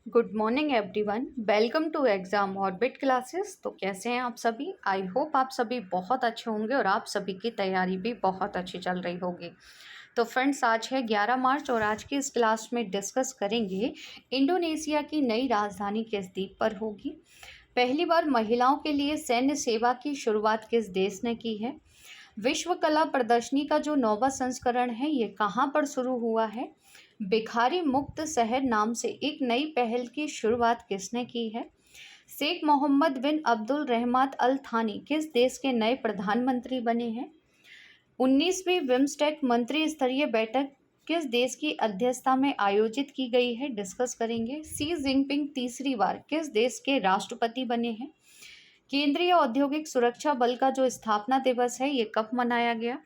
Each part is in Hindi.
Good morning everyone. Welcome to exam orbit classes. तो कैसे हैं आप सभी? आई होप आप सभी बहुत अच्छे होंगे और आप सभी की तैयारी भी बहुत अच्छी चल रही होगी। तो फ्रेंड्स, आज है 11 मार्च और आज की इस क्लास में डिस्कस करेंगे इंडोनेशिया की नई राजधानी किस द्वीप पर होगी। पहली बार महिलाओं के लिए सैन्य सेवा की शुरुआत किस देश ने की है। विश्व कला प्रदर्शनी का जो 9वां संस्करण है ये कहाँ पर शुरू हुआ है। भिखारी मुक्त शहर नाम से एक नई पहल की शुरुआत किसने की है। शेख मोहम्मद बिन अब्दुल रहमान अल थानी किस देश के नए प्रधानमंत्री बने हैं। 19वीं बिम्स्टेक मंत्री स्तरीय बैठक किस देश की अध्यक्षता में आयोजित की गई है, डिस्कस करेंगे। शी जिनपिंग तीसरी बार किस देश के राष्ट्रपति बने हैं। केंद्रीय औद्योगिक सुरक्षा बल का जो स्थापना दिवस है ये कब मनाया गया।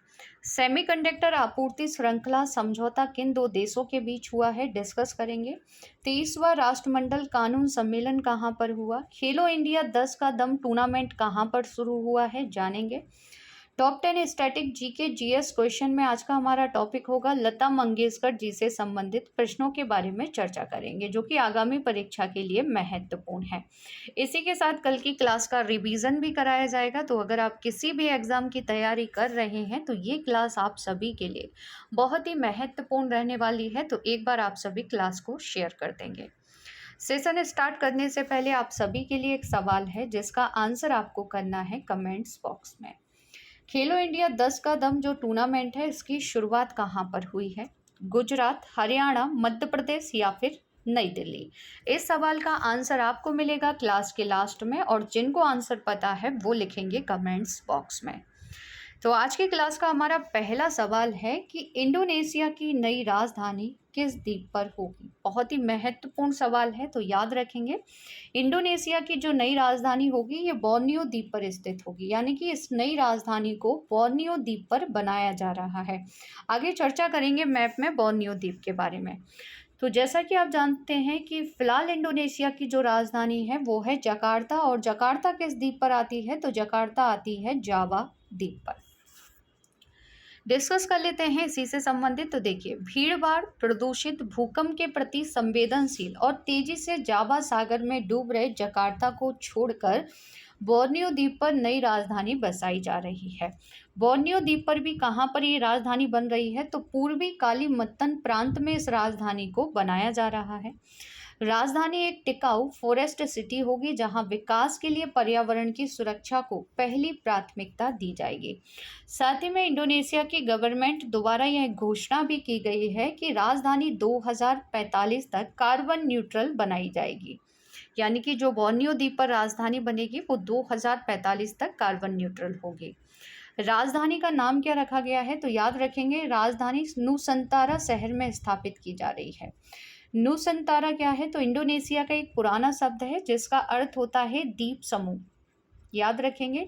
सेमीकंडक्टर आपूर्ति श्रृंखला समझौता किन दो देशों के बीच हुआ है, डिस्कस करेंगे। 23वां राष्ट्रमंडल कानून सम्मेलन कहाँ पर हुआ। खेलो इंडिया 10 का दम टूर्नामेंट कहाँ पर शुरू हुआ है, जानेंगे। Top 10 static GK GS question में आज का हमारा टॉपिक होगा लता मंगेशकर जी से संबंधित प्रश्नों के बारे में चर्चा करेंगे जो कि आगामी परीक्षा के लिए महत्वपूर्ण है। इसी के साथ कल की क्लास का रिवीजन भी कराया जाएगा। तो अगर आप किसी भी एग्जाम की तैयारी कर रहे हैं तो ये क्लास आप सभी के लिए बहुत ही महत्वपूर्ण रहने वाली है। तो एक बार आप सभी क्लास को शेयर कर देंगे। सेशन स्टार्ट करने से पहले आप सभी के लिए एक सवाल है जिसका आंसर आपको करना है कमेंट्स बॉक्स में। खेलो इंडिया 10 का दम जो टूर्नामेंट है इसकी शुरुआत कहाँ पर हुई है। गुजरात, हरियाणा, मध्य प्रदेश या फिर नई दिल्ली। इस सवाल का आंसर आपको मिलेगा क्लास के लास्ट में और जिनको आंसर पता है वो लिखेंगे कमेंट्स बॉक्स में। तो आज की क्लास का हमारा पहला सवाल है कि इंडोनेशिया की नई राजधानी किस द्वीप पर होगी। बहुत ही महत्वपूर्ण सवाल है, तो याद रखेंगे। इंडोनेशिया की जो नई राजधानी होगी ये बोर्नियो द्वीप पर स्थित होगी, यानी कि इस नई राजधानी को बोर्नियो द्वीप पर बनाया जा रहा है। आगे चर्चा करेंगे मैप में बोर्नियो द्वीप के बारे में। तो जैसा कि आप जानते हैं कि फिलहाल इंडोनेशिया की जो राजधानी है वो है जकार्ता, और जकार्ता किस द्वीप पर आती है, तो जकार्ता आती है जावा द्वीप पर। डिस्कस कर लेते हैं इसी से संबंधित। तो देखिए, भीड़भाड़, प्रदूषित, भूकंप के प्रति संवेदनशील और तेजी से जावा सागर में डूब रहे जकार्ता को छोड़कर बोर्नियो द्वीप पर नई राजधानी बसाई जा रही है। बोर्नियो द्वीप पर भी कहाँ पर ये राजधानी बन रही है, तो पूर्वी कालीमत्तन प्रांत में इस राजधानी को बनाया जा रहा है। राजधानी एक टिकाऊ फॉरेस्ट सिटी होगी जहां विकास के लिए पर्यावरण की सुरक्षा को पहली प्राथमिकता दी जाएगी। साथ ही में इंडोनेशिया की गवर्नमेंट द्वारा यह घोषणा भी की गई है कि राजधानी 2045 तक कार्बन न्यूट्रल बनाई जाएगी, यानी कि जो बोर्नियो द्वीप पर राजधानी बनेगी वो 2045 तक कार्बन न्यूट्रल होगी। राजधानी का नाम क्या रखा गया है, तो याद रखेंगे राजधानी नूसंतारा शहर में स्थापित की जा रही है। नूसंतारा क्या है, तो इंडोनेशिया का एक पुराना शब्द है जिसका अर्थ होता है द्वीप समूह। याद रखेंगे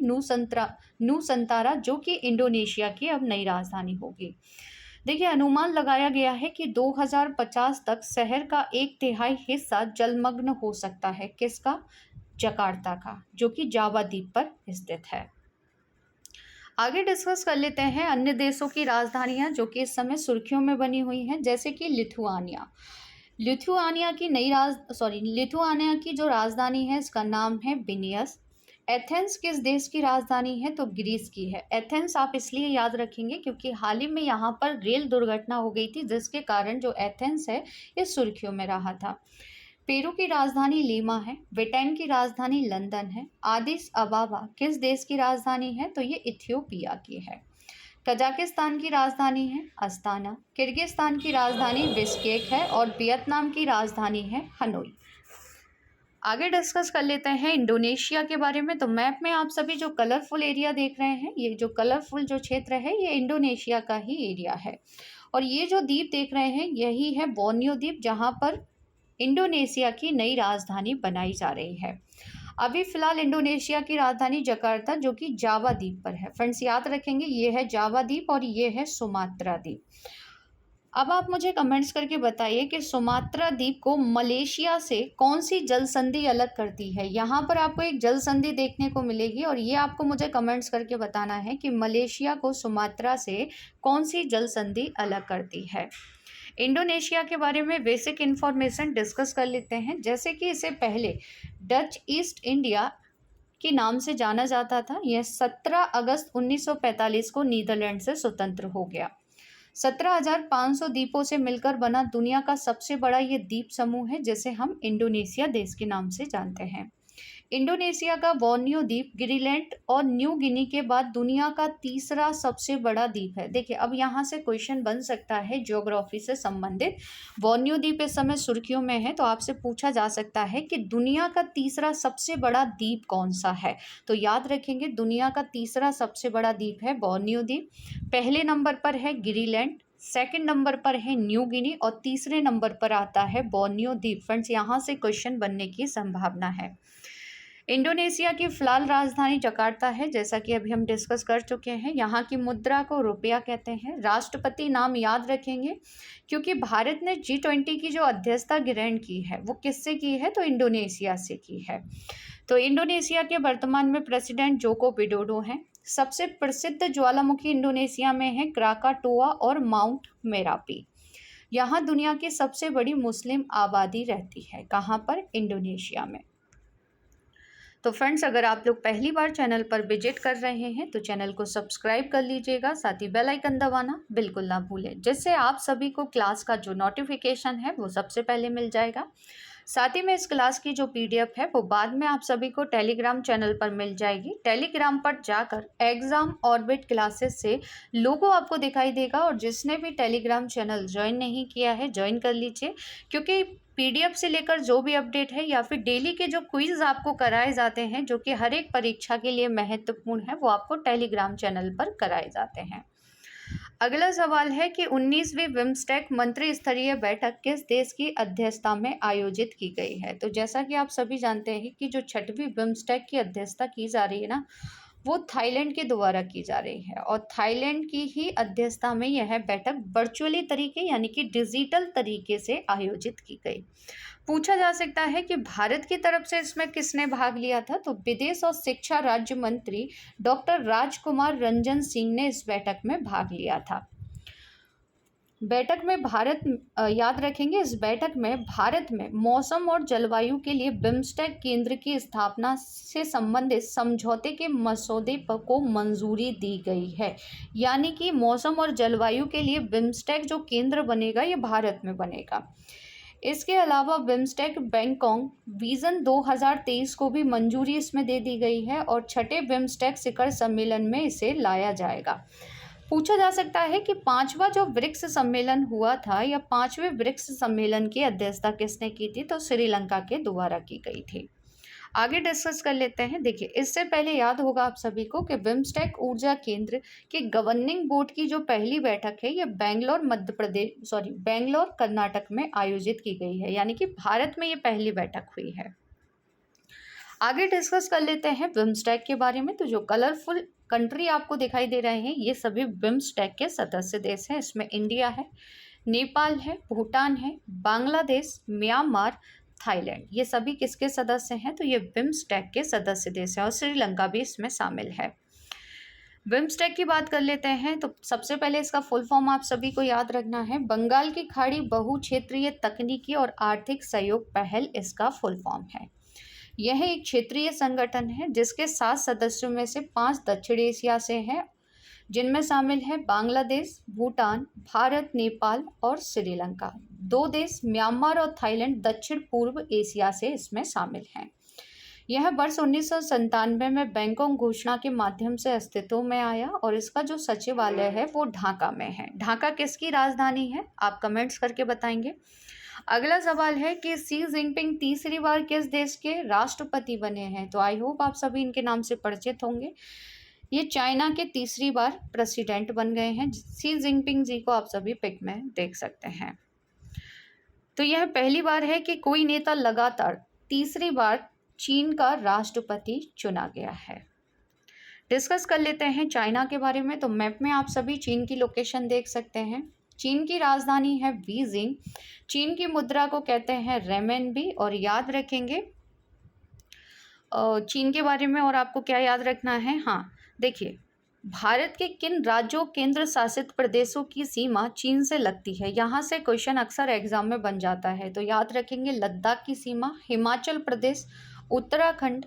नूसंतारा जो कि इंडोनेशिया की अब नई राजधानी होगी। देखिए, अनुमान लगाया गया है कि 2050 तक शहर का 1/3 हिस्सा जलमग्न हो सकता है। किसका? जकार्ता का, जो कि जावा द्वीप पर स्थित है। आगे डिस्कस कर लेते हैं अन्य देशों की राजधानियां जो कि इस समय सुर्खियों में बनी हुई हैं, जैसे कि लिथुआनिया की जो राजधानी है इसका नाम है विनियस। एथेंस किस देश की राजधानी है, तो ग्रीस की है। एथेंस आप इसलिए याद रखेंगे क्योंकि हाल ही में यहाँ पर रेल दुर्घटना हो गई थी जिसके कारण जो एथेंस है ये सुर्खियों में रहा था। पेरू की राजधानी लीमा है। ब्रिटेन की राजधानी लंदन है। आदिस अबाबा किस देश की राजधानी है, तो ये इथियोपिया की है। कजाकिस्तान की राजधानी है अस्ताना। किर्गिस्तान की राजधानी बिश्केक है और वियतनाम की राजधानी है हनोई। आगे डिस्कस कर लेते हैं इंडोनेशिया के बारे में। तो मैप में आप सभी जो कलरफुल एरिया देख रहे हैं, ये जो कलरफुल जो क्षेत्र है ये इंडोनेशिया का ही एरिया है। और ये जो द्वीप देख रहे हैं यही है बोर्नियो द्वीप, जहाँ पर इंडोनेशिया की नई राजधानी बनाई जा रही है। अभी फिलहाल इंडोनेशिया की राजधानी जकार्ता जो कि जावा द्वीप पर है। फ्रेंड्स, याद रखेंगे ये है जावा द्वीप और ये है सुमात्रा द्वीप। अब आप मुझे कमेंट्स करके बताइए कि सुमात्रा द्वीप को मलेशिया से कौन सी जल संधि अलग करती है। यहाँ पर आपको एक जल संधि देखने को मिलेगी और ये आपको मुझे कमेंट्स करके बताना है कि मलेशिया को सुमात्रा से कौन सी जल संधि अलग करती है। इंडोनेशिया के बारे में बेसिक इन्फॉर्मेशन डिस्कस कर लेते हैं। जैसे कि इसे पहले डच ईस्ट इंडिया के नाम से जाना जाता था। यह 17 अगस्त 1945 को नीदरलैंड से स्वतंत्र हो गया। 17,500 द्वीपों से मिलकर बना दुनिया का सबसे बड़ा ये द्वीप समूह है, जिसे हम इंडोनेशिया देश के नाम से जानते हैं। इंडोनेशिया का बोर्नियो द्वीप ग्रीनलैंड और न्यू गिनी के बाद दुनिया का तीसरा सबसे बड़ा द्वीप है। देखिए, अब यहाँ से क्वेश्चन बन सकता है ज्योग्राफी से संबंधित। बोर्नियो द्वीप इस समय सुर्खियों में है, तो आपसे पूछा जा सकता है कि दुनिया का तीसरा सबसे बड़ा द्वीप कौन सा है। तो याद रखेंगे, दुनिया का तीसरा सबसे बड़ा द्वीप है बोर्नियो द्वीप। पहले नंबर पर है ग्रीनलैंड, सेकंड नंबर पर है न्यू गिनी और तीसरे नंबर पर आता है बोर्नियो द्वीप। फ्रेंड्स, यहाँ से क्वेश्चन बनने की संभावना है। इंडोनेशिया की फिलहाल राजधानी जकार्ता है, जैसा कि अभी हम डिस्कस कर चुके हैं। यहाँ की मुद्रा को रुपया कहते हैं। राष्ट्रपति नाम याद रखेंगे, क्योंकि भारत ने G20 की जो अध्यक्षता ग्रहण की है वो किससे की है, तो इंडोनेशिया से की है। तो इंडोनेशिया के वर्तमान में प्रेसिडेंट जोको विडोडो हैं। सबसे प्रसिद्ध ज्वालामुखी इंडोनेशिया में है क्राकाटोआ और माउंट मेरापी। यहाँ दुनिया की सबसे बड़ी मुस्लिम आबादी रहती है। कहाँ पर? इंडोनेशिया में। तो फ्रेंड्स, अगर आप लोग पहली बार चैनल पर विजिट कर रहे हैं तो चैनल को सब्सक्राइब कर लीजिएगा, साथ ही बेल आइकन दबाना बिल्कुल ना भूलें, जिससे आप सभी को क्लास का जो नोटिफिकेशन है वो सबसे पहले मिल जाएगा। साथ ही में इस क्लास की जो PDF है वो बाद में आप सभी को टेलीग्राम चैनल पर मिल जाएगी। टेलीग्राम पर जाकर एग्जाम ऑर्बिट क्लासेस से लोगो आपको दिखाई देगा, और जिसने भी टेलीग्राम चैनल ज्वाइन नहीं किया है ज्वाइन कर लीजिए, क्योंकि PDF से लेकर जो भी अपडेट है या फिर डेली के जो क्विज आपको कराए जाते हैं, जो कि हर एक परीक्षा के लिए महत्वपूर्ण है, वो आपको टेलीग्राम चैनल पर कराए जाते हैं। अगला सवाल है कि 19वीं बिम्स्टेक मंत्री स्तरीय बैठक किस देश की अध्यक्षता में आयोजित की गई है। तो जैसा कि आप सभी जानते हैं कि जो 6वीं बिम्स्टेक की अध्यक्षता की जा रही है ना, वो थाईलैंड के द्वारा की जा रही है, और थाईलैंड की ही अध्यक्षता में यह बैठक वर्चुअली तरीके यानी कि डिजिटल तरीके से आयोजित की गई। पूछा जा सकता है कि भारत की तरफ से इसमें किसने भाग लिया था, तो विदेश और शिक्षा राज्य मंत्री डॉक्टर राजकुमार रंजन सिंह ने इस बैठक में भाग लिया था। बैठक में याद रखेंगे, इस बैठक में भारत में मौसम और जलवायु के लिए बिम्स्टेक केंद्र की स्थापना से संबंधित समझौते के मसौदे को मंजूरी दी गई है। यानी कि मौसम और जलवायु के लिए बिम्स्टेक जो केंद्र बनेगा ये भारत में बनेगा। इसके अलावा बिम्स्टेक बैंकॉक विजन 2023 को भी मंजूरी इसमें दे दी गई है, और 6ठे बिम्स्टेक शिखर सम्मेलन में इसे लाया जाएगा। पूछा जा सकता है कि 5वां जो ब्रिक्स सम्मेलन हुआ था, या 5वें ब्रिक्स सम्मेलन की अध्यक्षता किसने की थी, तो श्रीलंका के द्वारा की गई थी। आगे डिस्कस कर लेते हैं। देखिए, इससे पहले याद होगा आप सभी को कि बिम्स्टेक ऊर्जा केंद्र के गवर्निंग बोर्ड की जो पहली बैठक है ये बेंगलोर कर्नाटक में आयोजित की गई है, यानी कि भारत में ये पहली बैठक हुई है। आगे डिस्कस कर लेते हैं बिम्स्टेक के बारे में। तो जो कलरफुल कंट्री आपको दिखाई दे रहे हैं ये सभी बिम्स्टेक के सदस्य देश हैं। इसमें इंडिया है, नेपाल है, भूटान है, बांग्लादेश, म्यांमार, थाईलैंड, ये सभी किसके सदस्य हैं, तो ये बिम्स्टेक के सदस्य देश हैं, और श्रीलंका भी इसमें शामिल है। बिम्स्टेक की बात कर लेते हैं। तो सबसे पहले इसका फुल फॉर्म आप सभी को याद रखना है। बंगाल की खाड़ी बहुक्षेत्रीय तकनीकी और आर्थिक सहयोग पहल इसका फुल फॉर्म है। यह एक क्षेत्रीय संगठन है जिसके 7 सदस्यों में से 5 दक्षिण एशिया से हैं, जिनमें शामिल है बांग्लादेश, भूटान, भारत, नेपाल और श्रीलंका। 2 देश म्यांमार और थाईलैंड दक्षिण पूर्व एशिया से इसमें शामिल हैं। यह वर्ष 1997 में बैंकॉक घोषणा के माध्यम से अस्तित्व में आया, और इसका जो सचिवालय है वो ढाका में है। ढाका किसकी राजधानी है, आप कमेंट्स करके बताएंगे। अगला सवाल है कि शी जिनपिंग तीसरी बार किस देश के राष्ट्रपति बने हैं। तो आई होप आप सभी इनके नाम से परिचित होंगे। ये चाइना के तीसरी बार प्रेसिडेंट बन गए हैं। शी जिनपिंग जी को आप सभी पिक में देख सकते हैं। तो यह पहली बार है कि कोई नेता लगातार तीसरी बार चीन का राष्ट्रपति चुना गया है। डिस्कस कर लेते हैं चाइना के बारे में। तो मैप में आप सभी चीन की लोकेशन देख सकते हैं। चीन की राजधानी है बीजिंग। चीन की मुद्रा को कहते हैं रेमेनबी। और याद रखेंगे चीन के बारे में और आपको क्या याद रखना है, हाँ देखिए, भारत के किन राज्यों केंद्र शासित प्रदेशों की सीमा चीन से लगती है? यहाँ से क्वेश्चन अक्सर एग्जाम में बन जाता है, तो याद रखेंगे लद्दाख की सीमा, हिमाचल प्रदेश, उत्तराखंड,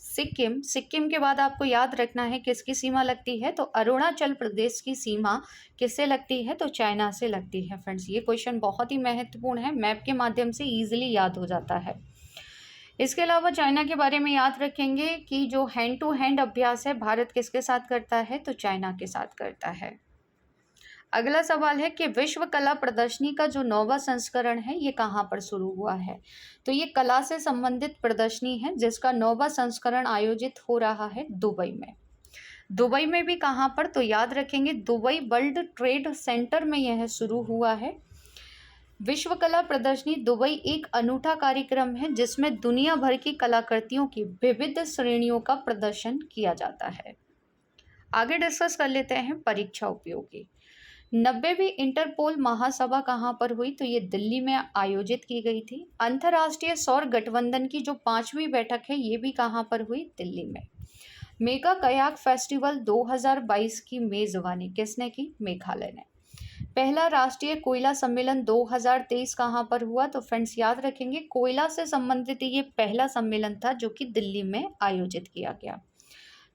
सिक्किम। सिक्किम के बाद आपको याद रखना है किसकी सीमा लगती है, तो अरुणाचल प्रदेश की सीमा किससे लगती है, तो चाइना से लगती है। फ्रेंड्स, ये क्वेश्चन बहुत ही महत्वपूर्ण है, मैप के माध्यम से ईजिली याद हो जाता है। इसके अलावा चाइना के बारे में याद रखेंगे कि जो हैंड टू हैंड अभ्यास है भारत किसके साथ करता है, तो चाइना के साथ करता है। अगला सवाल है कि विश्व कला प्रदर्शनी का जो 9वां संस्करण है ये कहाँ पर शुरू हुआ है, तो ये कला से संबंधित प्रदर्शनी है जिसका 9वां संस्करण आयोजित हो रहा है दुबई में। दुबई में भी कहाँ पर, तो याद रखेंगे दुबई वर्ल्ड ट्रेड सेंटर में यह शुरू हुआ है। विश्व कला प्रदर्शनी दुबई एक अनूठा कार्यक्रम है जिसमें दुनिया भर की कलाकृतियों की विविध श्रेणियों का प्रदर्शन किया जाता है। आगे डिस्कस कर लेते हैं परीक्षा उपयोगी। 90वीं इंटरपोल महासभा कहाँ पर हुई, तो ये दिल्ली में आयोजित की गई थी। अंतर्राष्ट्रीय सौर गठबंधन की जो 5वीं बैठक है ये भी कहाँ पर हुई, दिल्ली में। मेगा कयाक फेस्टिवल 2022 की मेजबानी किसने की, मेघालय ने। पहला राष्ट्रीय कोयला सम्मेलन 2023 कहाँ पर हुआ, तो फ्रेंड्स याद रखेंगे कोयला से संबंधित ये पहला सम्मेलन था जो कि दिल्ली में आयोजित किया गया।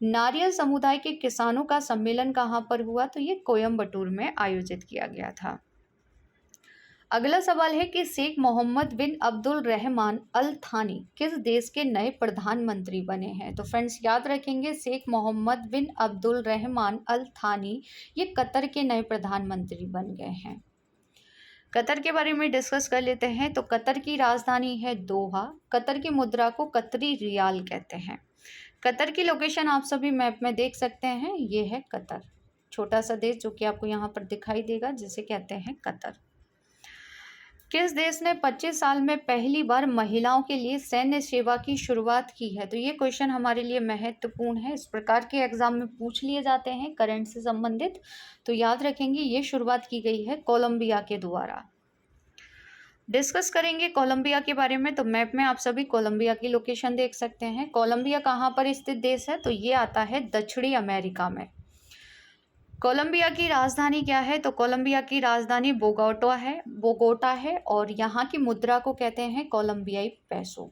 नारियल समुदाय के किसानों का सम्मेलन कहाँ पर हुआ, तो ये कोयम्बटूर में आयोजित किया गया था। अगला सवाल है कि शेख मोहम्मद बिन अब्दुल रहमान अल थानी किस देश के नए प्रधानमंत्री बने हैं, तो फ्रेंड्स याद रखेंगे शेख मोहम्मद बिन अब्दुल रहमान अल थानी ये कतर के नए प्रधानमंत्री बन गए हैं। कतर के बारे में डिस्कस कर लेते हैं, तो कतर की राजधानी है दोहा। कतर की मुद्रा को कतरी रियाल कहते हैं। कतर की लोकेशन आप सभी मैप में देख सकते हैं, ये है कतर, छोटा सा देश जो कि आपको यहाँ पर दिखाई देगा जिसे कहते हैं कतर। किस देश ने 25 साल में पहली बार महिलाओं के लिए सैन्य सेवा की शुरुआत की है, तो ये क्वेश्चन हमारे लिए महत्वपूर्ण है, इस प्रकार के एग्जाम में पूछ लिए जाते हैं करंट से संबंधित, तो याद रखेंगे ये शुरुआत की गई है कोलंबिया के द्वारा। डिस्कस करेंगे कोलंबिया के बारे में, तो मैप में आप सभी कोलंबिया की लोकेशन देख सकते हैं। कोलंबिया कहाँ पर स्थित देश है, तो ये आता है दक्षिणी अमेरिका में। कोलंबिया की राजधानी क्या है, तो कोलंबिया की राजधानी बोगोटा है और यहाँ की मुद्रा को कहते हैं कोलंबियाई पैसो।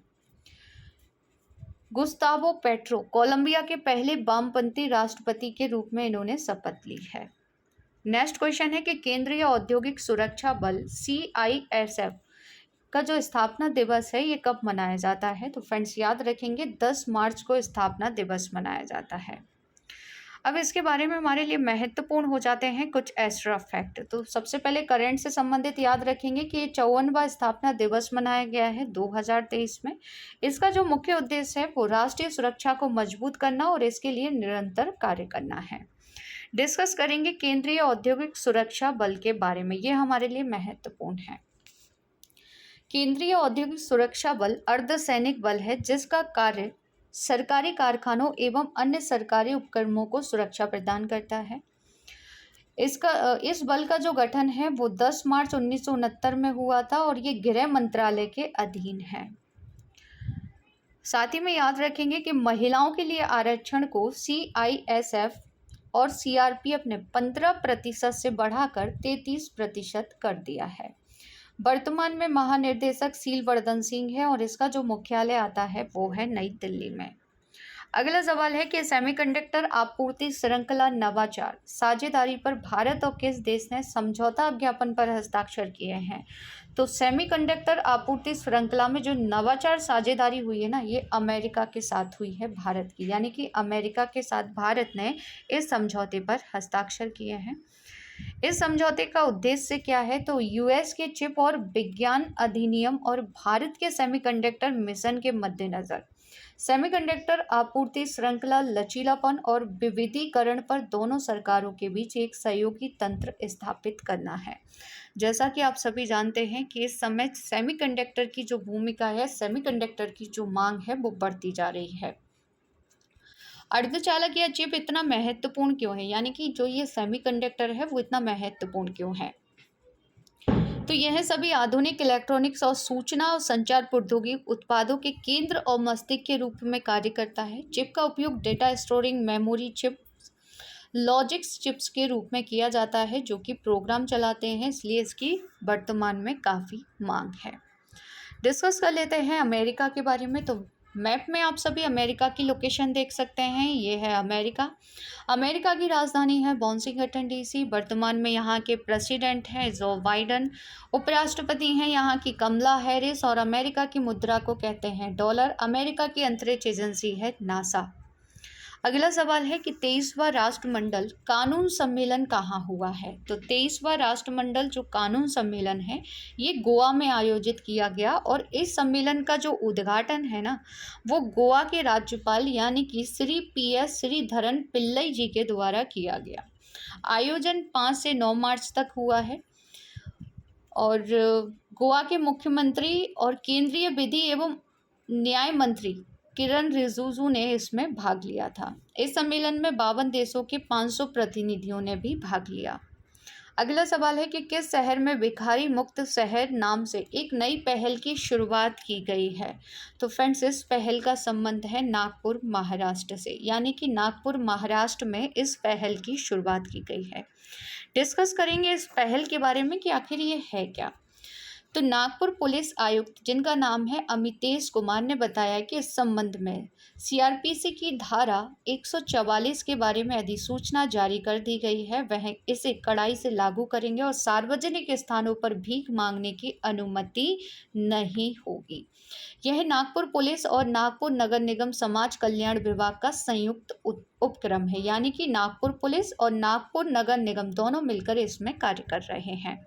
गुस्तावो पेट्रो कोलंबिया के पहले वामपंथी राष्ट्रपति के रूप में इन्होंने शपथ ली है। नेक्स्ट क्वेश्चन है कि केंद्रीय औद्योगिक सुरक्षा बल CISF का जो स्थापना दिवस है ये कब मनाया जाता है, तो फ्रेंड्स याद रखेंगे 10 मार्च को स्थापना दिवस मनाया जाता है। अब इसके बारे में हमारे लिए महत्वपूर्ण हो जाते हैं कुछ एक्स्ट्रा फैक्ट। तो सबसे पहले करंट से संबंधित याद रखेंगे कि ये 54वां स्थापना दिवस मनाया गया है 2023 में। इसका जो मुख्य उद्देश्य है वो राष्ट्रीय सुरक्षा को मजबूत करना और इसके लिए निरंतर कार्य करना है। डिस्कस करेंगे केंद्रीय औद्योगिक सुरक्षा बल के बारे में, ये हमारे लिए महत्वपूर्ण है। केंद्रीय औद्योगिक सुरक्षा बल अर्धसैनिक बल है जिसका कार्य सरकारी कारखानों एवं अन्य सरकारी उपक्रमों को सुरक्षा प्रदान करता है। इस बल का जो गठन है वो 10 मार्च 1969 में हुआ था और ये गृह मंत्रालय के अधीन है। साथ ही में याद रखेंगे कि महिलाओं के लिए आरक्षण को CISF और CRPF ने 15% से बढ़ाकर 33% कर दिया है। वर्तमान में महानिर्देशक सीलवर्धन सिंह है और इसका जो मुख्यालय आता है वो है नई दिल्ली में। अगला सवाल है कि सेमीकंडक्टर आपूर्ति श्रृंखला नवाचार साझेदारी पर भारत और किस देश ने समझौता ज्ञापन पर हस्ताक्षर किए हैं, तो सेमीकंडक्टर आपूर्ति श्रृंखला में जो नवाचार साझेदारी हुई है ना ये अमेरिका के साथ हुई है भारत की, यानी कि अमेरिका के साथ भारत ने इस समझौते पर हस्ताक्षर किए हैं। इस समझौते का उद्देश्य क्या है, तो US के चिप और विज्ञान अधिनियम और भारत के सेमीकंडक्टर मिशन के मद्देनजर सेमीकंडक्टर आपूर्ति श्रृंखला लचीलापन और विविधीकरण पर दोनों सरकारों के बीच एक सहयोगी तंत्र स्थापित करना है। जैसा कि आप सभी जानते हैं कि इस समय सेमीकंडक्टर की जो भूमिका है, सेमीकंडक्टर की जो मांग है वो बढ़ती जा रही है। अर्धचालक या चिप इतना महत्वपूर्ण क्यों है, यानी कि जो ये सेमीकंडक्टर है वो इतना महत्वपूर्ण क्यों है, तो यह सभी आधुनिक इलेक्ट्रॉनिक्स और सूचना और संचार प्रौद्योगिकी उत्पादों के केंद्र और मस्तिष्क के रूप में कार्य करता है। चिप का उपयोग data storing, memory chip, logics chips के रूप में किया जाता है, जो कि प्रोग्राम चलाते हैं, इसलिए इसकी वर्तमान में काफ़ी मांग है। डिस्कस कर लेते हैं अमेरिका के बारे में। तो मैप में आप सभी अमेरिका की लोकेशन देख सकते हैं, ये है अमेरिका। अमेरिका की राजधानी है वाशिंगटन डीसी। वर्तमान में यहाँ के प्रेसिडेंट हैं जो बाइडन, उपराष्ट्रपति हैं यहाँ की कमला हैरिस, और अमेरिका की मुद्रा को कहते हैं डॉलर। अमेरिका की अंतरिक्ष एजेंसी है नासा। अगला सवाल है कि 23वां राष्ट्रमंडल कानून सम्मेलन कहाँ हुआ है। तो 23वां राष्ट्रमंडल जो कानून सम्मेलन है ये गोवा में आयोजित किया गया, और इस सम्मेलन का जो उद्घाटन है ना, वो गोवा के राज्यपाल यानी कि श्री PS श्रीधरन पिल्लई जी के द्वारा किया गया। आयोजन 5 से 9 मार्च तक हुआ है, और गोवा के मुख्यमंत्री और केंद्रीय विधि एवं न्याय मंत्री किरण रिजिजू ने इसमें भाग लिया था। इस सम्मेलन में 52 देशों के 500 प्रतिनिधियों ने भी भाग लिया। अगला सवाल है कि किस शहर में भिखारी मुक्त शहर नाम से एक नई पहल की शुरुआत की गई है। तो फ्रेंड्स, इस पहल का संबंध है नागपुर महाराष्ट्र से, यानी कि नागपुर महाराष्ट्र में इस पहल की शुरुआत की गई है। डिस्कस करेंगे इस पहल के बारे में कि आखिर ये है क्या। तो नागपुर पुलिस आयुक्त जिनका नाम है अमितेश कुमार ने बताया कि इस संबंध में CRPC की धारा 144 के बारे में अधिसूचना जारी कर दी गई है। वह इसे कड़ाई से लागू करेंगे और सार्वजनिक स्थानों पर भीख मांगने की अनुमति नहीं होगी। यह नागपुर पुलिस और नागपुर नगर निगम समाज कल्याण विभाग का संयुक्त उपक्रम है, यानी कि नागपुर पुलिस और नागपुर नगर निगम दोनों मिलकर इसमें कार्य कर रहे हैं।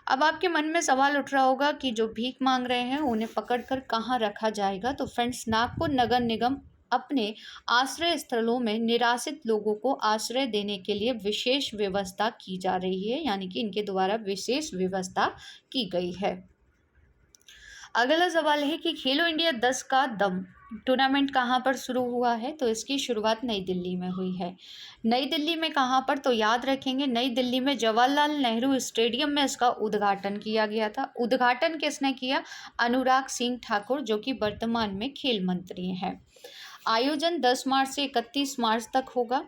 अब आपके मन में सवाल उठ रहा होगा कि जो भीख मांग रहे हैं उन्हें पकड़कर कहाँ रखा जाएगा। तो फ्रेंड्स, नागपुर नगर निगम अपने आश्रय स्थलों में निराश्रित लोगों को आश्रय देने के लिए विशेष व्यवस्था की जा रही है, यानी कि इनके द्वारा विशेष व्यवस्था की गई है। अगला सवाल है कि खेलो इंडिया 10 का दम टूर्नामेंट कहाँ पर शुरू हुआ है। तो इसकी शुरुआत नई दिल्ली में हुई है। नई दिल्ली में कहाँ पर, तो याद रखेंगे नई दिल्ली में जवाहरलाल नेहरू स्टेडियम में इसका उद्घाटन किया गया था। उद्घाटन किसने किया? अनुराग सिंह ठाकुर, जो कि वर्तमान में खेल मंत्री हैं। आयोजन 10 मार्च से 31 मार्च तक होगा।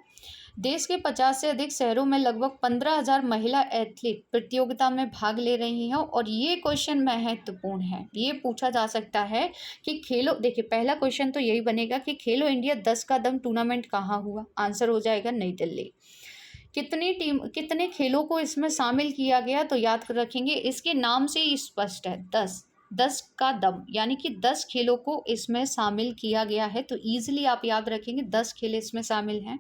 देश के 50 से अधिक शहरों में लगभग 15,000 महिला एथलीट प्रतियोगिता में भाग ले रही हैं। और ये क्वेश्चन महत्वपूर्ण है, ये पूछा जा सकता है कि देखिए पहला क्वेश्चन तो यही बनेगा कि खेलो इंडिया 10 का दम टूर्नामेंट कहाँ हुआ। आंसर हो जाएगा नई दिल्ली। कितने खेलों को इसमें शामिल किया गया, तो याद रखेंगे इसके नाम से ही स्पष्ट है 10 का दम, यानी कि 10 खेलों को इसमें शामिल किया गया है। तो ईजिली आप याद रखेंगे 10 खेल इसमें शामिल हैं,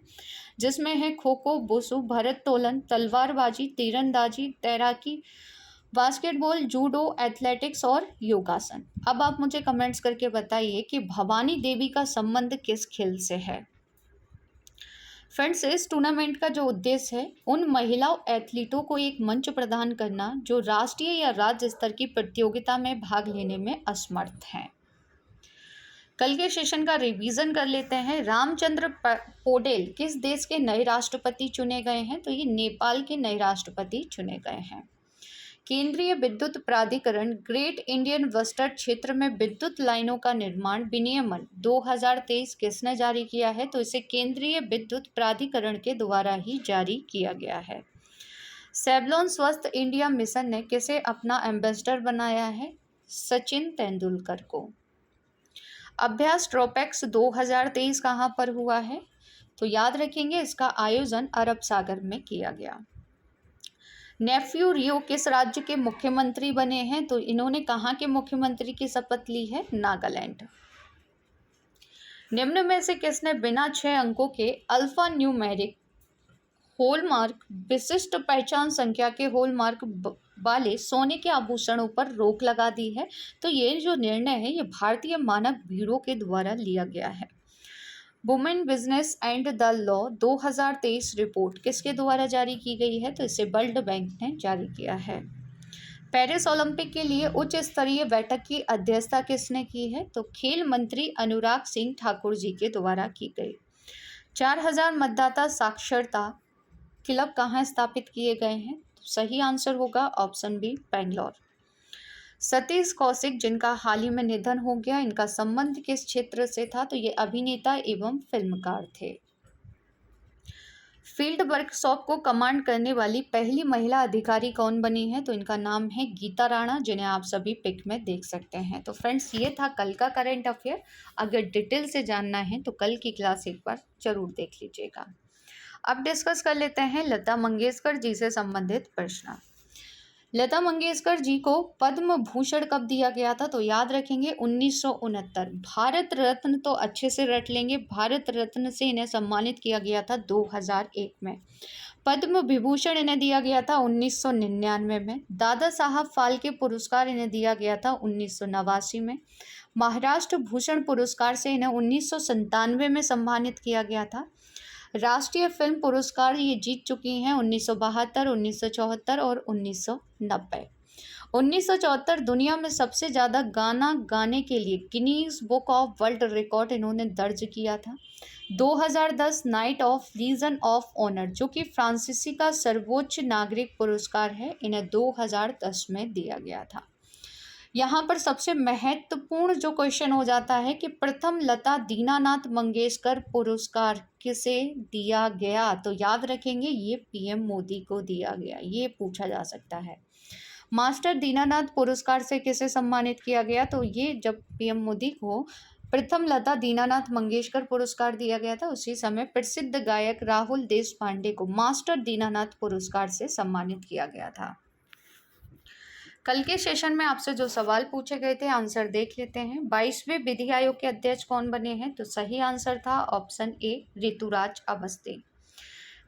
जिसमें है खो खो, वुशु, भारोत्तोलन, तलवारबाजी, तीरंदाजी, तैराकी, बास्केटबॉल, जूडो, एथलेटिक्स और योगासन। अब आप मुझे कमेंट्स करके बताइए कि भवानी देवी का संबंध किस खेल से है। फ्रेंड्स, इस टूर्नामेंट का जो उद्देश्य है उन महिला एथलीटों को एक मंच प्रदान करना जो राष्ट्रीय या राज्य स्तर की प्रतियोगिता में भाग लेने में असमर्थ हैं। कल के सेशन का रिवीजन कर लेते हैं। रामचंद्र पौडेल किस देश के नए राष्ट्रपति चुने गए हैं। तो ये नेपाल के नए राष्ट्रपति चुने गए हैं। केंद्रीय विद्युत प्राधिकरण ग्रेट इंडियन वेस्टर्न क्षेत्र में विद्युत लाइनों का निर्माण विनियमन 2023 किसने जारी किया है। तो इसे केंद्रीय विद्युत प्राधिकरण के द्वारा ही जारी किया गया है। सेवलॉन स्वस्थ इंडिया मिशन ने किसे अपना एम्बेसडर बनाया है। सचिन तेंदुलकर को। अभ्यास ट्रोपेक्स 2023 कहाँ पर हुआ है। तो याद रखेंगे इसका आयोजन अरब सागर में किया गया। नेफ्यू रियो किस राज्य के मुख्यमंत्री बने हैं। तो इन्होंने कहाँ के मुख्यमंत्री की शपथ ली है। नागालैंड। निम्न में से किसने बिना 6 अंकों के अल्फा न्यूमेरिक हॉलमार्क विशिष्ट पहचान संख्या के हॉलमार्क वाले सोने के आभूषणों पर रोक लगा दी है। तो ये जो निर्णय है ये भारतीय मानक ब्यूरो के द्वारा लिया गया है। Women business and the law 2023 report किसके द्वारा जारी की गई है। तो इसे वर्ल्ड बैंक ने जारी किया है। पेरिस ओलंपिक के लिए उच्च स्तरीय बैठक की अध्यक्षता किसने की है। तो खेल मंत्री अनुराग सिंह ठाकुर जी के द्वारा की गई। 4000 मतदाता साक्षरता क्लब कहाँ स्थापित किए गए हैं। तो सही आंसर होगा ऑप्शन बी, बेंगलोर। सतीश कौशिक जिनका हाल ही में निधन हो गया, इनका संबंध किस क्षेत्र से था। तो ये अभिनेता एवं फिल्मकार थे। फील्ड वर्कशॉप को कमांड करने वाली पहली महिला अधिकारी कौन बनी है? तो इनका नाम है गीता राणा, जिन्हें आप सभी पिक में देख सकते हैं। तो फ्रेंड्स, ये था कल का करंट अफेयर। अगर डिटेल से जानना है तो कल की क्लास एक बार जरूर देख लीजिएगा। अब डिस्कस कर लेते हैं लता मंगेशकर जी से संबंधित प्रश्न। लता मंगेशकर जी को पद्म भूषण कब दिया गया था? तो याद रखेंगे 1969। भारत रत्न तो अच्छे से रट लेंगे, भारत रत्न से इन्हें सम्मानित किया गया था 2001 में। पद्म विभूषण इन्हें दिया गया था 1999 में। दादा साहब फाल्के पुरस्कार इन्हें दिया गया था 1989 में। महाराष्ट्र भूषण पुरस्कार से इन्हें 1997 में सम्मानित किया गया था। राष्ट्रीय फिल्म पुरस्कार ये जीत चुकी हैं 1972, 1974 और 1990। 1974 दुनिया में सबसे ज़्यादा गाना गाने के लिए Guinness book of world record इन्होंने दर्ज किया था। 2010 knight of legion of honour, जो कि फ्रांसीसी का सर्वोच्च नागरिक पुरस्कार है, इन्हें 2010 में दिया गया था। यहाँ पर सबसे महत्वपूर्ण जो क्वेश्चन हो जाता है कि प्रथम लता दीनानाथ मंगेशकर पुरस्कार किसे दिया गया? तो याद रखेंगे ये पीएम मोदी को दिया गया, ये पूछा जा सकता है। मास्टर दीनानाथ पुरस्कार से किसे सम्मानित किया गया? तो ये जब पीएम मोदी को प्रथम लता दीनानाथ मंगेशकर पुरस्कार दिया गया था, उसी समय प्रसिद्ध गायक राहुल देशपांडे को मास्टर दीनानाथ पुरस्कार से सम्मानित किया गया था। कल के सेशन में आपसे जो सवाल पूछे गए थे, आंसर देख लेते हैं। 22वें विधि आयोग के अध्यक्ष कौन बने हैं? तो सही आंसर था ऑप्शन ए, ऋतुराज अवस्थी।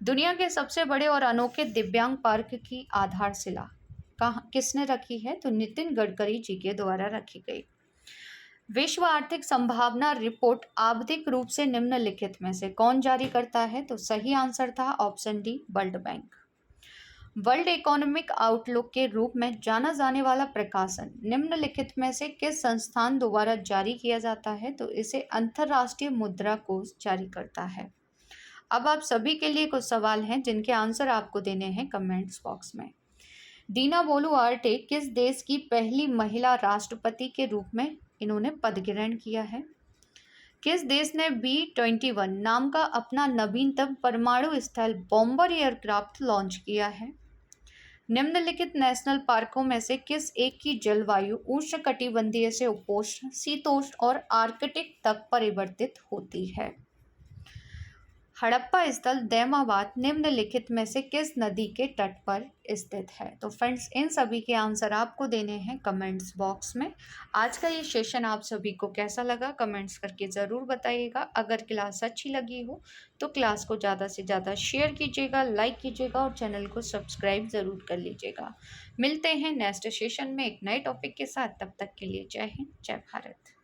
दुनिया के सबसे बड़े और अनोखे दिव्यांग पार्क की आधारशिला किसने रखी है? तो नितिन गडकरी जी के द्वारा रखी गई। विश्व आर्थिक संभावना रिपोर्ट आवधिक रूप से निम्नलिखित में से कौन जारी करता है? तो सही आंसर था option D, world bank. World economic outlook के रूप में जाना जाने वाला प्रकाशन निम्नलिखित में से किस संस्थान द्वारा जारी किया जाता है? तो इसे अंतर्राष्ट्रीय मुद्रा कोष जारी करता है। अब आप सभी के लिए कुछ सवाल हैं जिनके आंसर आपको देने हैं कमेंट्स बॉक्स में। दीना बोलुआर्टे किस देश की पहली महिला राष्ट्रपति के रूप में इन्होंने पद ग्रहण किया है? किस देश ने B-21 नाम का अपना नवीनतम परमाणु स्थल बॉम्बर एयरक्राफ्ट लॉन्च किया है? निम्नलिखित नेशनल पार्कों में से किस एक की जलवायु उष्णकटिबंधीय से उपोष्ण, शीतोष्ण और आर्कटिक तक परिवर्तित होती है? हड़प्पा स्थल दैमाबाद निम्नलिखित में से किस नदी के तट पर स्थित है? तो फ्रेंड्स, इन सभी के आंसर आपको देने हैं कमेंट्स बॉक्स में। आज का ये सेशन आप सभी को कैसा लगा कमेंट्स करके ज़रूर बताइएगा। अगर क्लास अच्छी लगी हो तो क्लास को ज़्यादा से ज़्यादा शेयर कीजिएगा, लाइक कीजिएगा और चैनल को सब्सक्राइब ज़रूर कर लीजिएगा। मिलते हैं नेक्स्ट सेशन में एक नए टॉपिक के साथ। तब तक के लिए जय हिंद, जय भारत।